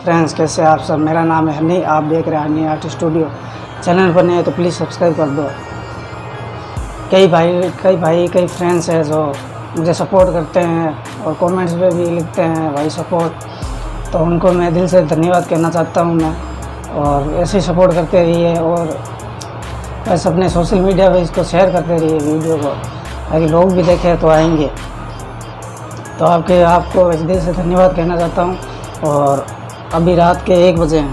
Friends, कैसे आप सब। मेरा नाम है हनी, आप देख रहे हैं हनी आर्ट स्टूडियो। चैनल पर नहीं है तो प्लीज़ सब्सक्राइब कर दो। कई फ्रेंड्स हैं जो मुझे सपोर्ट करते हैं और कमेंट्स पे भी लिखते हैं भाई सपोर्ट, तो उनको मैं दिल से धन्यवाद कहना चाहता हूँ मैं। और ऐसे ही सपोर्ट करते रहिए और बस अपने सोशल मीडिया पे इसको शेयर करते रहिए वीडियो को, ताकि लोग भी देखें तो आएंगे। तो आपको इस दिल से धन्यवाद कहना चाहता हूँ। और अभी रात के 1 बजे हैं,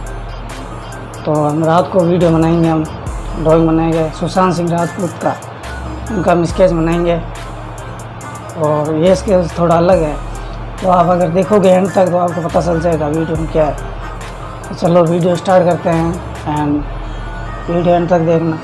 तो हम रात को वीडियो बनाएंगे, हम ड्राइंग बनाएंगे सुशांत सिंह राजपूत का, उनका हम स्केच बनाएंगे। और ये स्केच थोड़ा अलग है, तो आप अगर देखोगे एंड तक तो आपको पता चल जाएगा वीडियो में क्या है। तो चलो वीडियो स्टार्ट करते हैं एंड वीडियो एंड तक देखना।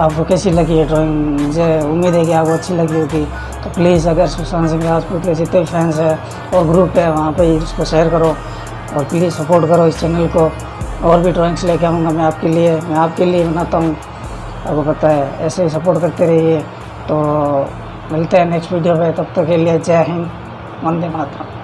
आपको कैसी लगी है ड्राइंग। मुझे उम्मीद है कि आपको अच्छी लगी होगी। तो प्लीज़ अगर सुशांत सिंह राजपूत के जितने फैंस हैं और ग्रुप है वहाँ पे इसको शेयर करो और प्लीज़ सपोर्ट करो इस चैनल को। और भी ड्राइंग्स लेके आऊँगा मैं आपके लिए बनाता हूँ, आपको पता है। ऐसे ही सपोर्ट करते रहिए। तो मिलते हैं नेक्स्ट वीडियो पे, तब तक के लिए जय हिंद, वंदे मातरम।